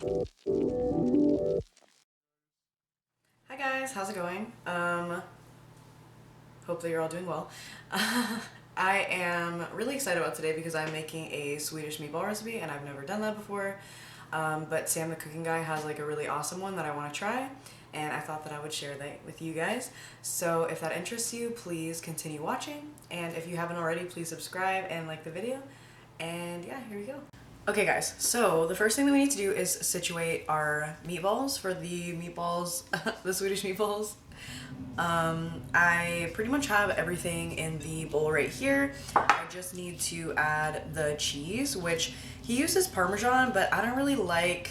Hi guys, how's it going? Hopefully you're all doing well. I am really excited about today because I'm making a Swedish meatball recipe and I've never done that before. But Sam the cooking guy has like a really awesome one that I want to try, and I thought that I would share that with you guys. So if that interests you, please continue watching, and if you haven't already, please subscribe and like the video. And yeah, here we go. Okay guys, so the first thing that we need to do is situate our meatballs for the meatballs, the Swedish meatballs. I pretty much have everything in the bowl right here. I just need to add the cheese, which he uses Parmesan, but I don't really like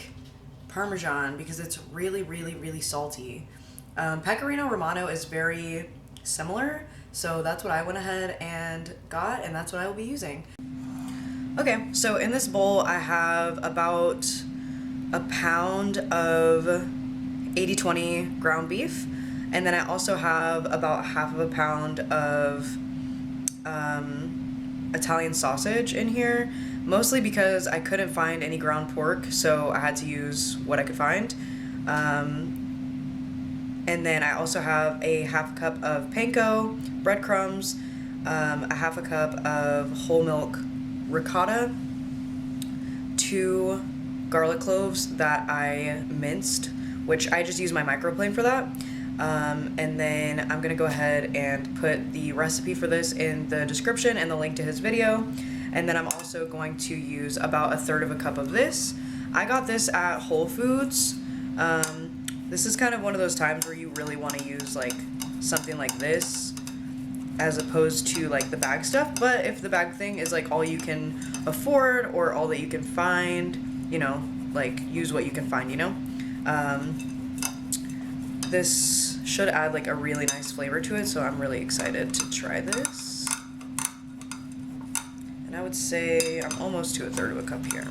Parmesan because it's really salty. Pecorino Romano is very similar, so that's what I went ahead and got, and that's what I will be using. Okay, so in this bowl I have about a pound of 80/20 ground beef, and then I also have about half of a pound of Italian sausage in here, mostly because I couldn't find any ground pork, so I had to use what I could find. And then I also have a half cup of panko, breadcrumbs, a half a cup of whole milk ricotta, 2 garlic cloves that I minced, which I just use my microplane for that. And then I'm gonna go ahead and put the recipe for this in the description and the link to his video. And then I'm also going to use about 1/3 of a cup of this. I got this at Whole Foods. This is kind of one of those times where you really want to use like something like this as opposed to like the bag stuff, but if the bag thing is like all you can afford or all that you can find, you know, like use what you can find, you know. This should add like a really nice flavor to it, so I'm really excited to try this. And I would say I'm almost to 1/3 of a cup here.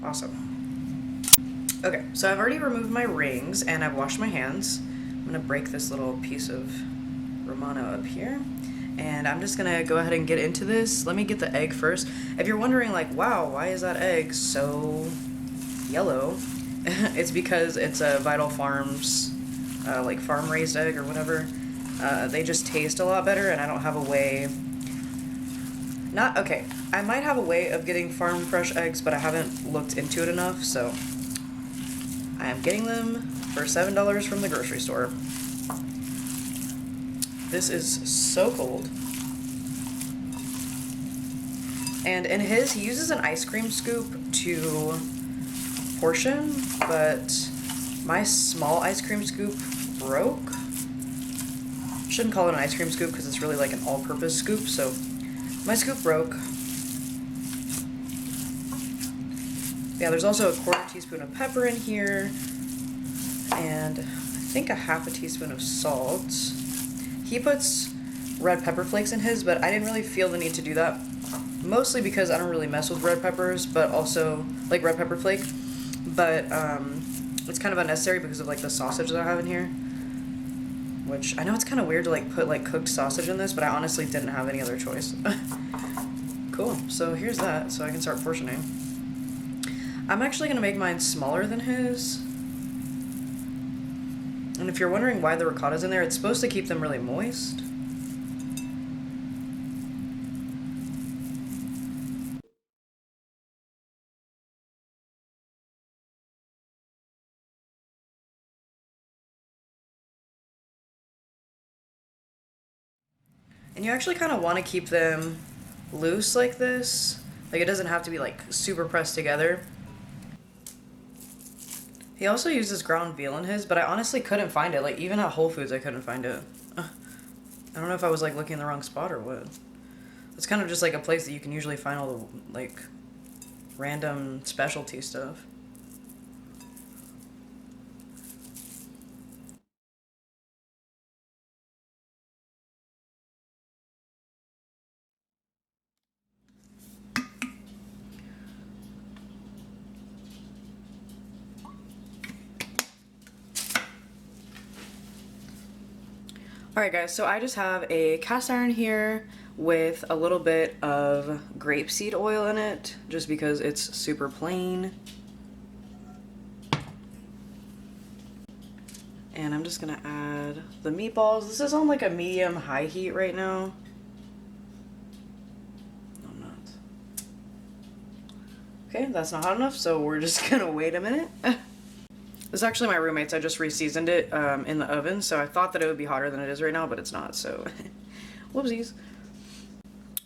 Awesome. Okay, so I've already removed my rings and I've washed my hands. I'm gonna break this little piece of Romano up here, and I'm just gonna go ahead and get into this. Let me get the egg first. If you're wondering like, wow, why is that egg so yellow? It's because it's a Vital Farms, like farm raised egg or whatever. They just taste a lot better, and I don't have a way. Okay, I might have a way of getting farm fresh eggs, but I haven't looked into it enough, so I am getting them for $7 from the grocery store. This is so cold. And in his, he uses an ice cream scoop to portion, but my small ice cream scoop broke. Shouldn't call it an ice cream scoop because it's really like an all-purpose scoop, so my scoop broke. Yeah, there's also a 1/4 teaspoon of pepper in here, and I think a half a teaspoon of salt. He puts red pepper flakes in his, but I didn't really feel the need to do that. Mostly because I don't really mess with red peppers, but also, like red pepper flake. But it's kind of unnecessary because of like the sausage that I have in here. Which, I know it's kind of weird to like put like cooked sausage in this, but I honestly didn't have any other choice. Cool, so here's that, so I can start portioning. I'm actually going to make mine smaller than his. And if you're wondering why the ricotta's in there, it's supposed to keep them really moist. And you actually kind of want to keep them loose like this. Like it doesn't have to be like super pressed together. He also uses ground veal in his, but I honestly couldn't find it. Like even at Whole Foods I couldn't find it. I don't know if I was like looking in the wrong spot or what. It's kind of just like a place that you can usually find all the like random specialty stuff. Alright guys, so I just have a cast iron here with a little bit of grapeseed oil in it, just because it's super plain. And I'm just gonna add the meatballs. This is on like a medium-high heat right now. No, I'm not. Okay, that's not hot enough, so we're just gonna wait a minute. This is actually my roommate's. I just re-seasoned it in the oven, so I thought that it would be hotter than it is right now, but it's not, so whoopsies.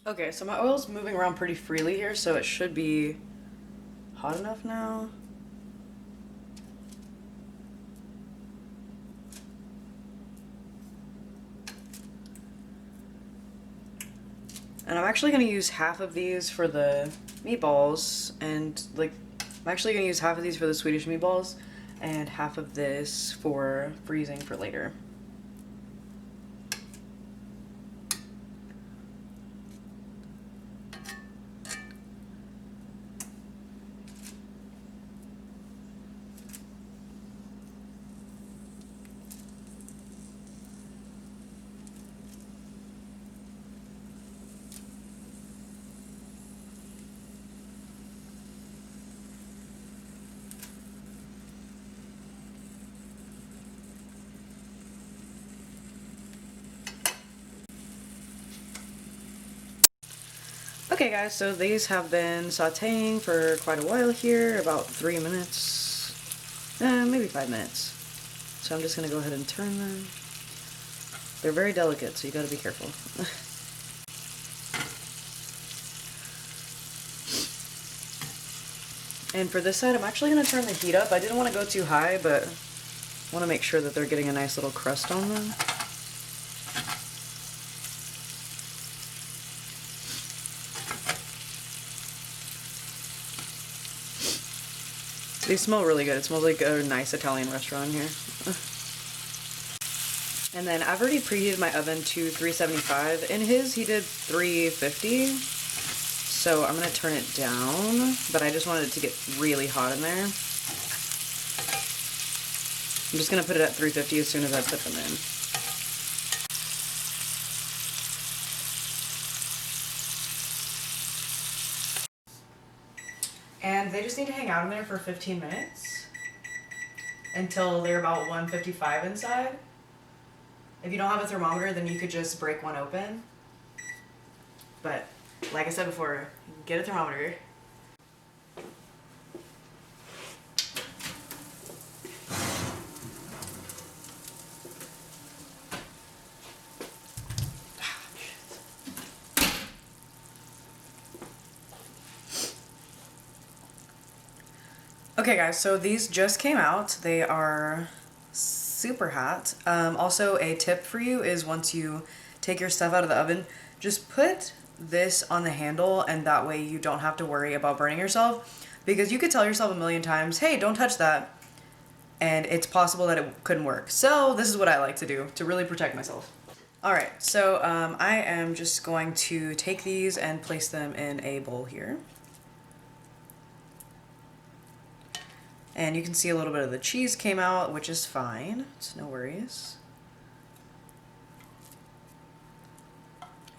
Okay, so my oil's moving around pretty freely here, so it should be hot enough now. And I'm actually gonna use half of these for the meatballs, and like, I'm actually gonna use half of these for the Swedish meatballs, and half of this for freezing for later. Okay guys, so these have been sauteing for quite a while here, about 3 minutes, maybe 5 minutes. So I'm just gonna go ahead and turn them. They're very delicate, so you gotta be careful. And for this side, I'm actually gonna turn the heat up. I didn't want to go too high, but I want to make sure that they're getting a nice little crust on them. They smell really good. It smells like a nice Italian restaurant here. And then I've already preheated my oven to 375. In his, he did 350. So I'm going to turn it down, but I just wanted it to get really hot in there. I'm just going to put it at 350 as soon as I put them in. And they just need to hang out in there for 15 minutes until they're about 155 inside. If you don't have a thermometer, then you could just break one open. But like I said before, get a thermometer. Okay guys, so these just came out. They are super hot. Also, a tip for you is once you take your stuff out of the oven, just put this on the handle, and that way you don't have to worry about burning yourself, because you could tell yourself a million times, hey, don't touch that, and it's possible that it couldn't work. So this is what I like to do to really protect myself. Alright, so I am just going to take these and place them in a bowl here. And you can see a little bit of the cheese came out, which is fine. It's no worries.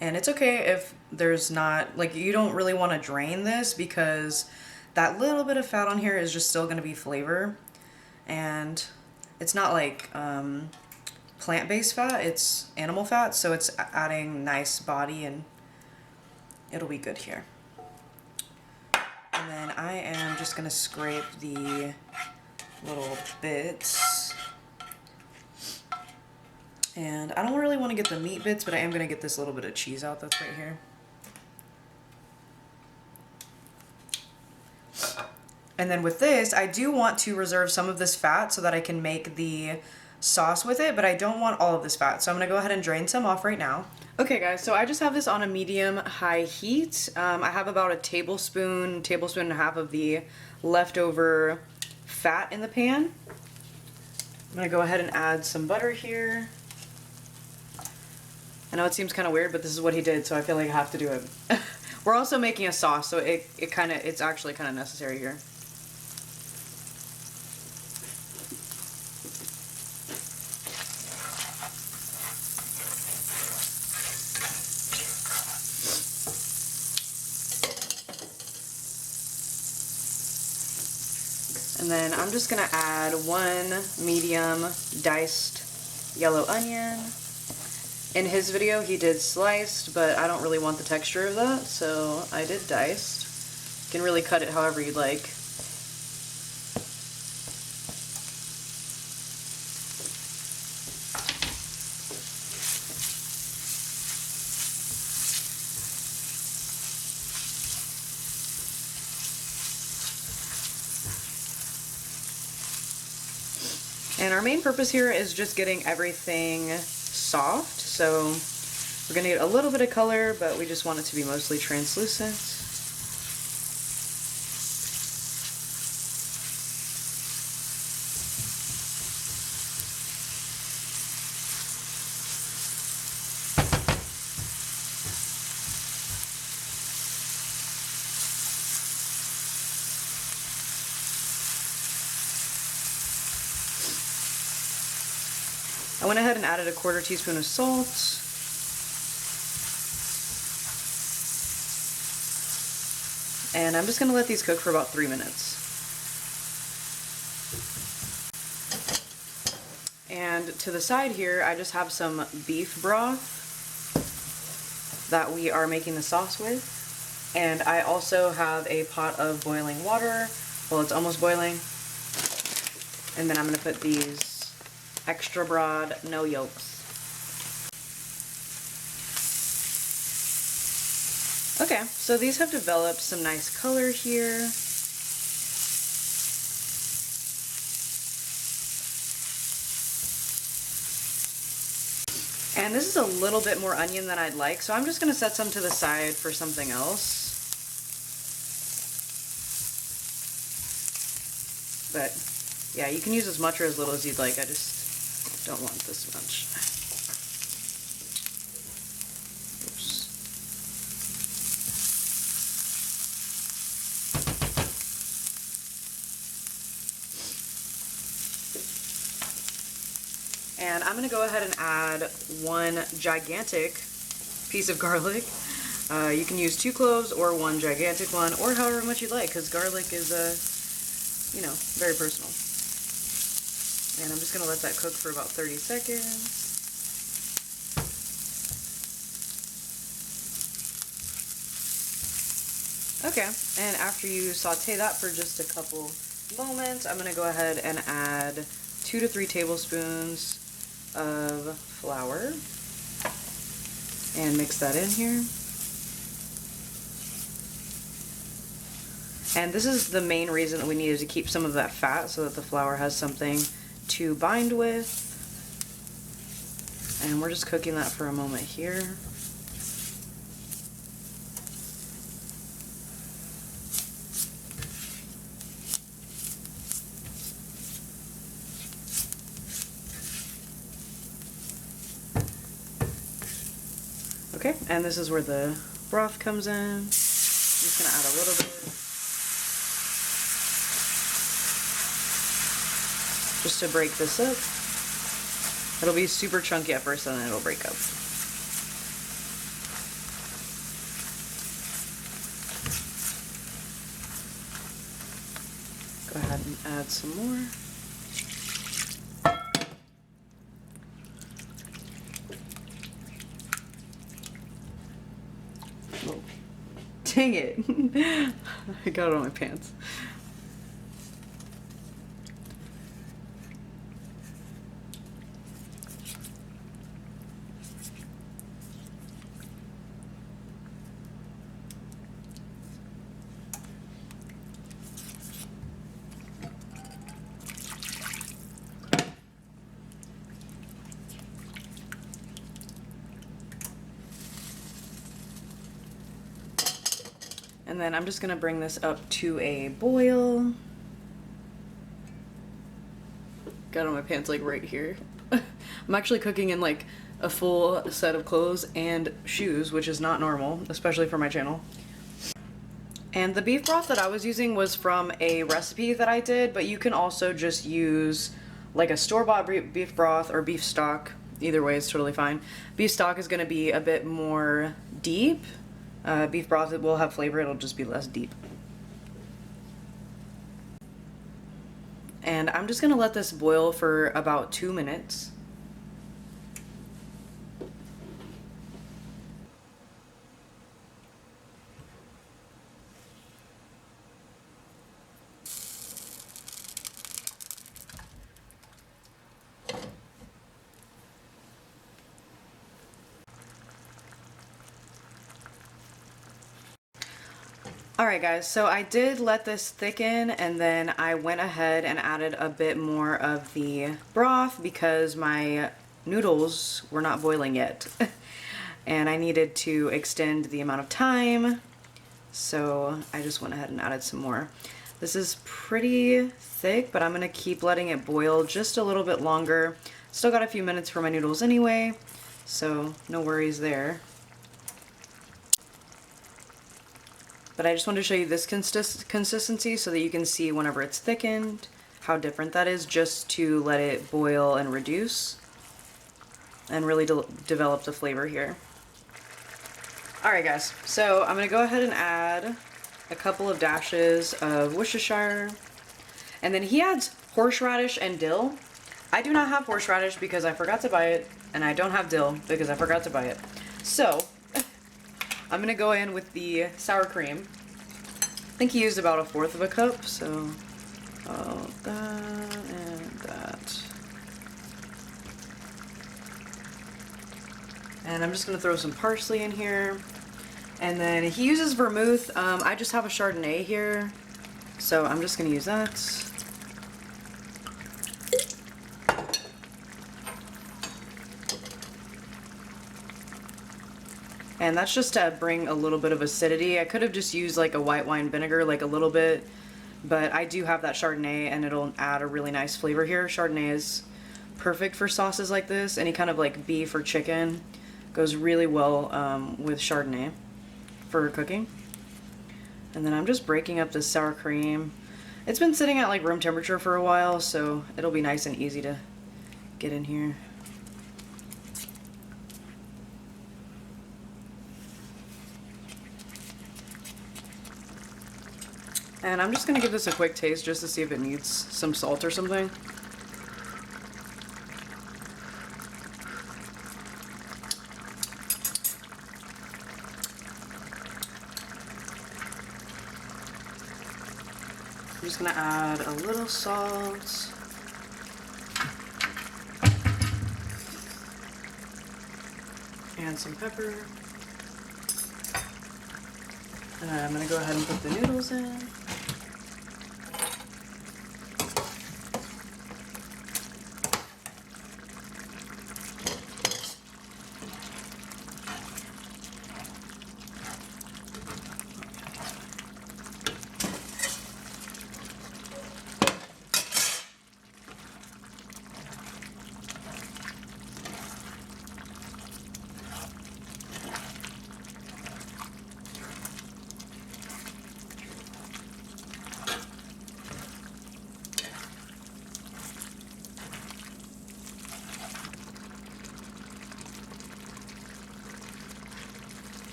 And it's okay if there's not, like, you don't really want to drain this, because that little bit of fat on here is just still going to be flavor. And it's not like plant-based fat, it's animal fat, so it's adding nice body, and it'll be good here. And then I am just going to scrape the little bits. And I don't really want to get the meat bits, but I am going to get this little bit of cheese out that's right here. And then with this, I do want to reserve some of this fat so that I can make the sauce with it, but I don't want all of this fat. So I'm going to go ahead and drain some off right now. Okay guys, so I just have this on a medium-high heat. I have about a tablespoon and a half of the leftover fat in the pan. I'm going to go ahead and add some butter here. I know it seems kind of weird, but this is what he did, so I feel like I have to do it. We're also making a sauce, so it's actually kind of necessary here. And then I'm just gonna add 1 medium diced yellow onion. In his video he did sliced, but I don't really want the texture of that, so I did diced. You can really cut it however you'd like. And our main purpose here is just getting everything soft, so we're going to get a little bit of color, but we just want it to be mostly translucent. I went ahead and added a 1/4 teaspoon of salt. And I'm just going to let these cook for about 3 minutes. And to the side here, I just have some beef broth that we are making the sauce with. And I also have a pot of boiling water. Well, it's almost boiling. And then I'm going to put these extra broad, no yolks. Okay, so these have developed some nice color here. And this is a little bit more onion than I'd like, so I'm just going to set some to the side for something else. But yeah, you can use as much or as little as you'd like. I just don't want this much. Oops. And I'm going to go ahead and add 1 gigantic piece of garlic. You can use 2 cloves or 1 gigantic one, or however much you'd like, because garlic is, you know, very personal. And I'm just going to let that cook for about 30 seconds. Okay, and after you saute that for just a couple moments, I'm going to go ahead and add 2 to 3 tablespoons of flour and mix that in here. And this is the main reason that we needed to keep some of that fat, so that the flour has something to bind with. And we're just cooking that for a moment here. Okay, and this is where the broth comes in. I'm just going to add a little bit, just to break this up. It'll be super chunky at first and then it'll break up. Go ahead and add some more. Oh, dang it. I got it on my pants. And then I'm just gonna bring this up to a boil. Got on my pants like right here. I'm actually cooking in like a full set of clothes and shoes, which is not normal, especially for my channel. And the beef broth that I was using was from a recipe that I did, but you can also just use like a store-bought beef broth or beef stock. Either way is totally fine. Beef stock is gonna be a bit more deep. Beef broth, it will have flavor, it'll just be less deep. And I'm just gonna let this boil for about 2 minutes. Alright guys, so I did let this thicken and then I went ahead and added a bit more of the broth because my noodles were not boiling yet. And I needed to extend the amount of time, so I just went ahead and added some more. This is pretty thick, but I'm going to keep letting it boil just a little bit longer. Still got a few minutes for my noodles anyway, so no worries there. But I just wanted to show you this consistency so that you can see whenever it's thickened how different that is, just to let it boil and reduce and really develop the flavor here. Alright guys, so I'm going to go ahead and add a couple of dashes of Worcestershire, and then he adds horseradish and dill. I do not have horseradish because I forgot to buy it, and I don't have dill because I forgot to buy it. So I'm gonna go in with the sour cream. I think he used about 1/4 of a cup, so that and that. And I'm just gonna throw some parsley in here. And then he uses vermouth. I just have a Chardonnay here, so I'm just gonna use that. And that's just to bring a little bit of acidity. I could have just used like a white wine vinegar, like a little bit, but I do have that Chardonnay and it'll add a really nice flavor here. Chardonnay is perfect for sauces like this. Any kind of like beef or chicken goes really well with Chardonnay for cooking. And then I'm just breaking up this sour cream. It's been sitting at like room temperature for a while, so it'll be nice and easy to get in here. And I'm just gonna give this a quick taste just to see if it needs some salt or something. I'm just gonna add a little salt. And some pepper. And I'm gonna go ahead and put the noodles in.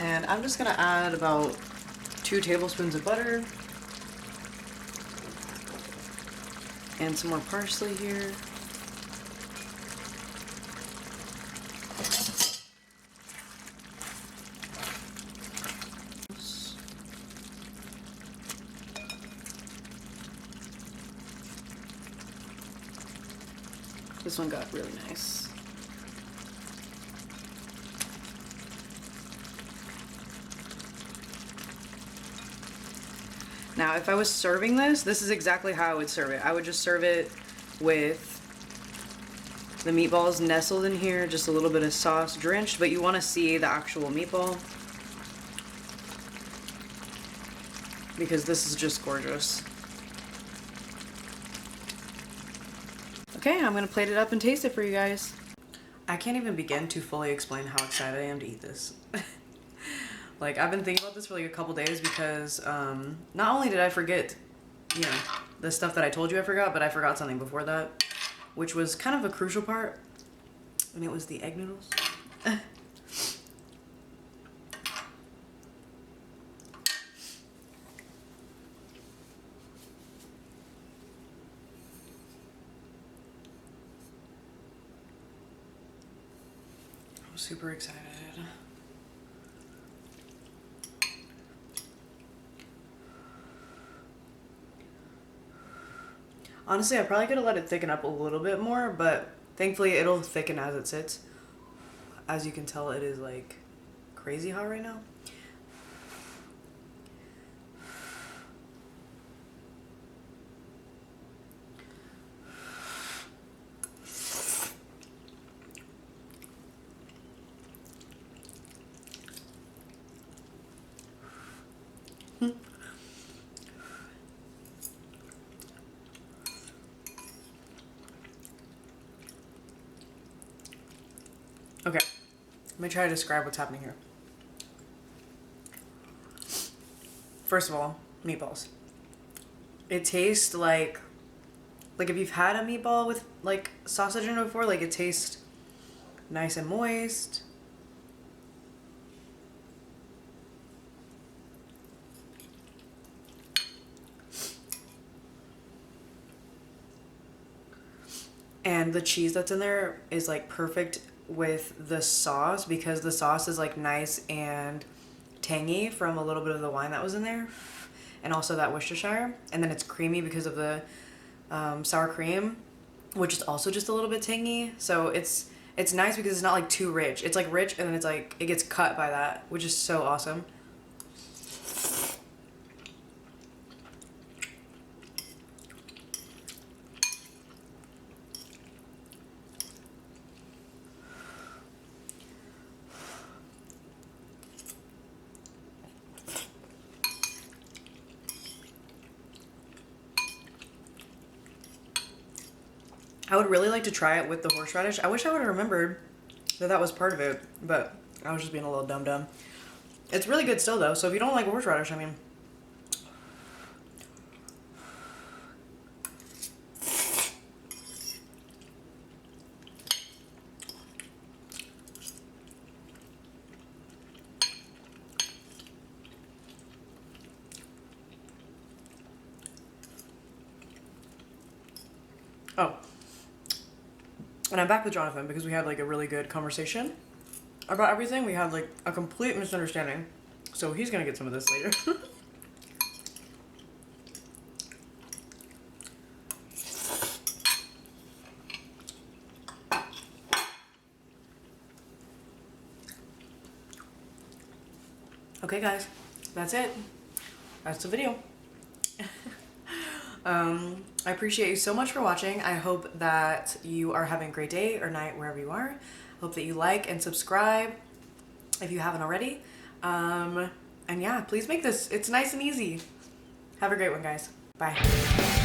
And I'm just gonna add about 2 tablespoons of butter and some more parsley here. This one got really nice. Now, if I was serving this, this is exactly how I would serve it. I would just serve it with the meatballs nestled in here, just a little bit of sauce drenched, but you want to see the actual meatball because this is just gorgeous. Okay, I'm gonna plate it up and taste it for you guys. I can't even begin to fully explain how excited I am to eat this. Like, I've been thinking about this for like a couple days because not only did I forget, you know, the stuff that I told you I forgot, but I forgot something before that, which was kind of a crucial part, and it was the egg noodles. super excited. Honestly, I probably could have let it thicken up a little bit more, but thankfully it'll thicken as it sits. As you can tell, it is like crazy hot right now. Okay, let me try to describe what's happening here. First of all, meatballs. It tastes like if you've had a meatball with like sausage in it before, like it tastes nice and moist. And the cheese that's in there is like perfect with the sauce because the sauce is like nice and tangy from a little bit of the wine that was in there, and also that Worcestershire, and then it's creamy because of the sour cream, which is also just a little bit tangy. So it's nice because it's not like too rich. It's like rich and then it's like it gets cut by that, which is so awesome. I would really like to try it with the horseradish. I wish I would have remembered that that was part of it, but I was just being a little dumb. It's really good still though, so if you don't like horseradish, I mean... Oh. And I'm back with Jonathan because we had like a really good conversation about everything. We had like a complete misunderstanding. So he's gonna get some of this later. Okay guys, that's it. That's the video. I appreciate you so much for watching. I hope that you are having a great day or night wherever you are. Hope that you like and subscribe if you haven't already. And yeah, please make this. It's nice and easy. Have a great one, guys. Bye.